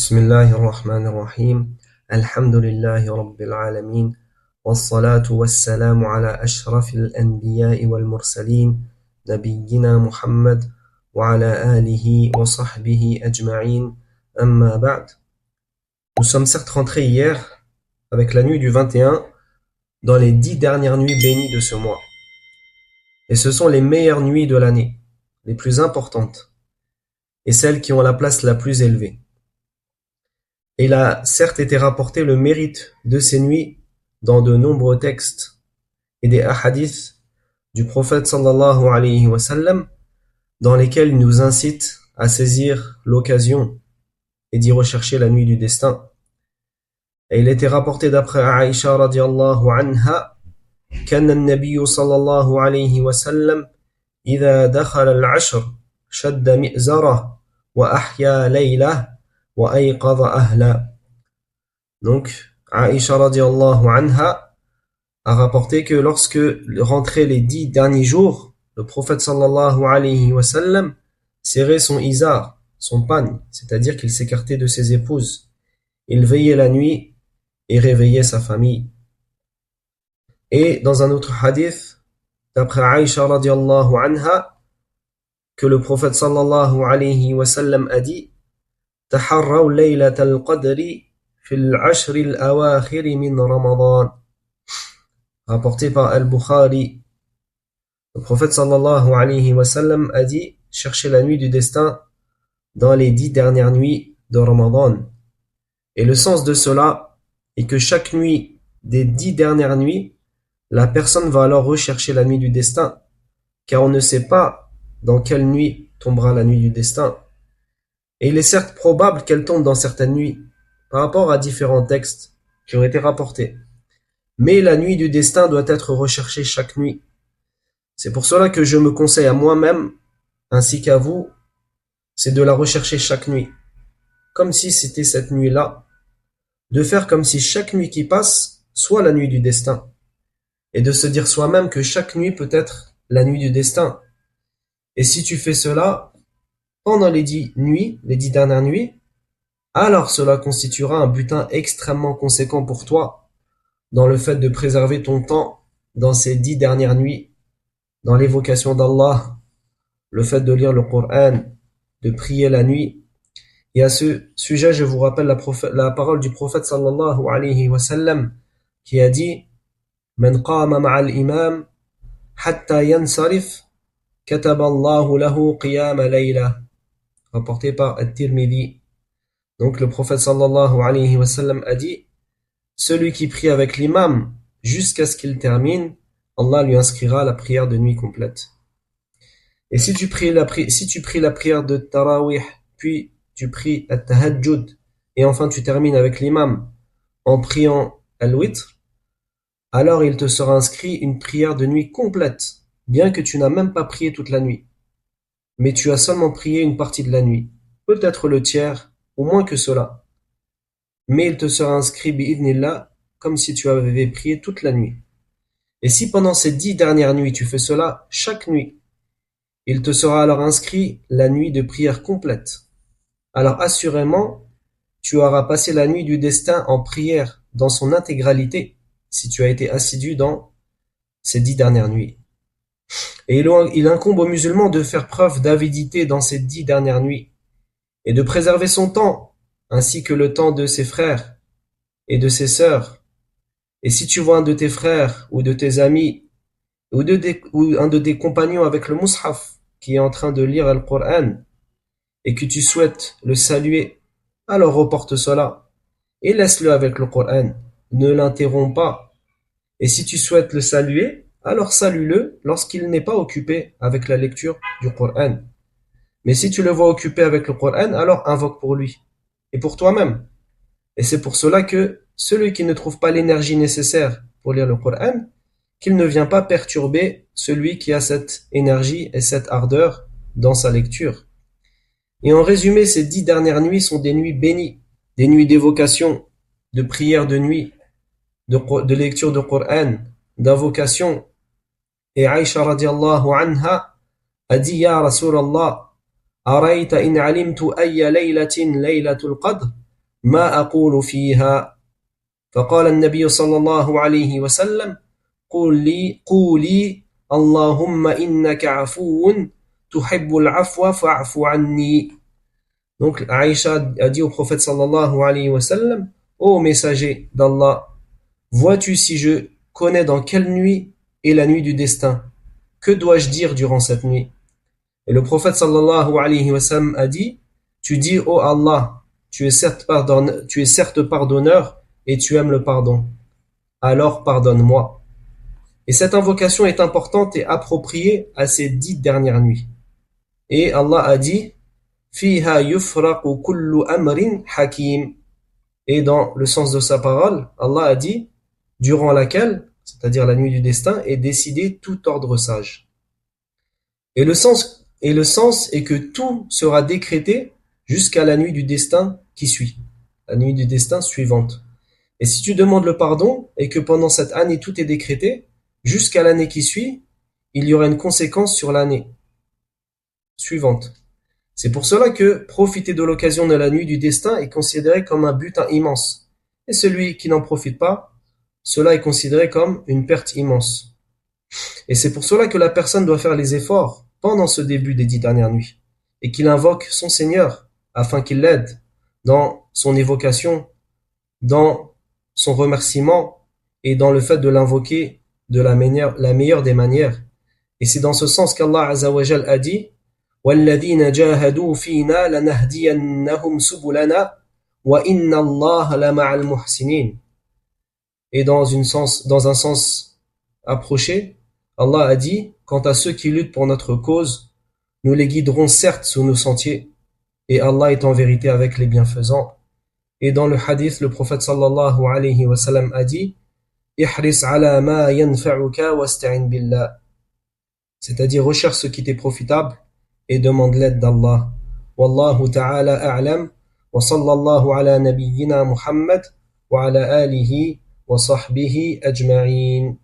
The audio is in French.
بسم الله الرحمن الرحيم الحمد لله رب العالمين والصلاة والسلام على أشرف الأنبياء والمرسلين نبينا محمد وعلى آله وصحبه أجمعين أما بعد. Nous sommes certes rentrés hier avec la nuit du 21 dans les 10 dernières nuits bénies de ce mois. Et ce sont les meilleures nuits de l'année, les plus importantes, et celles qui ont la place la plus élevée. Et il a certes été rapporté le mérite de ces nuits dans de nombreux textes et des hadiths du prophète sallallahu alayhi wa sallam dans lesquels il nous incite à saisir l'occasion et d'y rechercher la nuit du destin. Et il était rapporté d'après Aïcha radiallahu anha كان النبي صلى الله عليه وسلم إذا دخل العشر شد مئزره وأحيا ليله وأيقظ أهله. Donc, Aïcha radiallahu anha a rapporté que lorsque rentraient les 10 derniers jours, le prophète sallallahu alayhi wa sallam serrait son izar, son pagne, c'est-à-dire qu'il s'écartait de ses épouses. Il veillait la nuit et réveillait sa famille. Et dans un autre hadith, d'après Aïcha radiallahu anha, que le prophète sallallahu alayhi wa sallam a dit تحروا ليلة القدر في العشر الأواخر من رمضان, rapporté par Al-Bukhari. Le prophète sallallahu alayhi wa sallam a dit cherchez la nuit du destin dans les 10 dernières nuits de Ramadan. Et le sens de cela est que chaque nuit des 10 dernières nuits, la personne va alors rechercher la nuit du destin, car on ne sait pas dans quelle nuit tombera la nuit du destin. Et il est certes probable qu'elle tombe dans certaines nuits, par rapport à différents textes qui ont été rapportés. Mais la nuit du destin doit être recherchée chaque nuit. C'est pour cela que je me conseille à moi-même, ainsi qu'à vous, c'est de la rechercher chaque nuit. Comme si c'était cette nuit-là. De faire comme si chaque nuit qui passe soit la nuit du destin. Et de se dire soi-même que chaque nuit peut être la nuit du destin. Et si tu fais cela, pendant les 10 nuits, les 10 dernières nuits, alors cela constituera un butin extrêmement conséquent pour toi, dans le fait de préserver ton temps dans ces 10 dernières nuits, dans l'évocation d'Allah, le fait de lire le Coran, de prier la nuit. Et à ce sujet, je vous rappelle la parole du prophète sallallahu alayhi wa sallam, qui a dit من قام مع الإمام حتى ينصرف كتب الله له قيام ليلة, rapporté par At-Tirmidhi. Donc le prophète sallallahu alayhi wa sallam a dit celui qui prie avec l'imam jusqu'à ce qu'il termine, Allah lui inscrira la prière de nuit complète. Et si tu pries la prière de Tarawih, puis tu pries At-Tahajjud, et enfin tu termines avec l'imam en priant Al-Witr, alors il te sera inscrit une prière de nuit complète, bien que tu n'as même pas prié toute la nuit. Mais tu as seulement prié une partie de la nuit, peut-être le tiers, ou moins que cela. Mais il te sera inscrit bi'idnillah, comme si tu avais prié toute la nuit. Et si pendant ces 10 dernières nuits tu fais cela chaque nuit, il te sera alors inscrit la nuit de prière complète. Alors assurément, tu auras passé la nuit du destin en prière dans son intégralité, si tu as été assidu dans ces 10 dernières nuits. Et il incombe aux musulmans de faire preuve d'avidité dans ces 10 dernières nuits, et de préserver son temps, ainsi que le temps de ses frères et de ses sœurs. Et si tu vois un de tes frères ou de tes amis, ou un de tes compagnons avec le mushaf, qui est en train de lire le Coran, et que tu souhaites le saluer, alors reporte cela, et laisse-le avec le Coran. Ne l'interromps pas. Et si tu souhaites le saluer, alors salue-le lorsqu'il n'est pas occupé avec la lecture du Coran. Mais si tu le vois occupé avec le Coran, alors invoque pour lui et pour toi-même. Et c'est pour cela que celui qui ne trouve pas l'énergie nécessaire pour lire le Coran, qu'il ne vient pas perturber celui qui a cette énergie et cette ardeur dans sa lecture. Et en résumé, ces 10 dernières nuits sont des nuits bénies, des nuits d'évocation, de prière de nuit, de lecture de Coran, d'invocation. Et Aïcha radiallahu anha a dit Ya Rasulallah, أرأيت إن علمت أي ليلة ليلة القدر ما أقول فيها. فقال النبي صلى الله عليه وسلم قولي اللهم إنك عفو تحب العفو فاعف عني. Donc Aïcha a dit au prophète sallallahu alayhi wa sallam: Ô messager d'Allah, vois-tu si je connais dans quelle nuit est la nuit du destin? Que dois-je dire durant cette nuit? Et le prophète sallallahu alayhi wa sallam a dit: Tu dis, ô Allah, tu es certes pardonneur et tu aimes le pardon. Alors pardonne-moi. Et cette invocation est importante et appropriée à ces 10 dernières nuits. Et Allah a dit: Fiha yufraqu kullu amrin hakim. Et dans le sens de sa parole, Allah a dit: durant laquelle, c'est-à-dire la nuit du destin, est décidé tout ordre sage. Et le sens est que tout sera décrété jusqu'à la nuit du destin qui suit, la nuit du destin suivante. Et si tu demandes le pardon et que pendant cette année tout est décrété, jusqu'à l'année qui suit, il y aura une conséquence sur l'année suivante. C'est pour cela que profiter de l'occasion de la nuit du destin est considéré comme un butin immense. Et celui qui n'en profite pas, cela est considéré comme une perte immense. Et c'est pour cela que la personne doit faire les efforts pendant ce début des 10 dernières nuits et qu'il invoque son Seigneur afin qu'il l'aide dans son évocation, dans son remerciement et dans le fait de l'invoquer de la meilleure des manières. Et c'est dans ce sens qu'Allah Azza wa Jal a dit: وَالَّذِينَ جَاهَدُوا فِينَا لَنَهْدِيَنَّهُمْ سُبُلَنَا وَإِنَّ اللَّهَ لَمَعَ الْمُحْسِنِينَ. Et dans un sens approché, Allah a dit: quant à ceux qui luttent pour notre cause, nous les guiderons certes sur nos sentiers, et Allah est en vérité avec les bienfaisants. Et dans le hadith, le prophète sallallahu alayhi wa sallam a dit: Ihris ala ma yanfa'uka wasta'in billah. C'est-à-dire, recherche ce qui t'est profitable et demande l'aide d'Allah. Wallahu ta'ala a'lam wa sallallahu ala nabiyyina Muhammad wa ala alihi wa sahbihi ajma'in.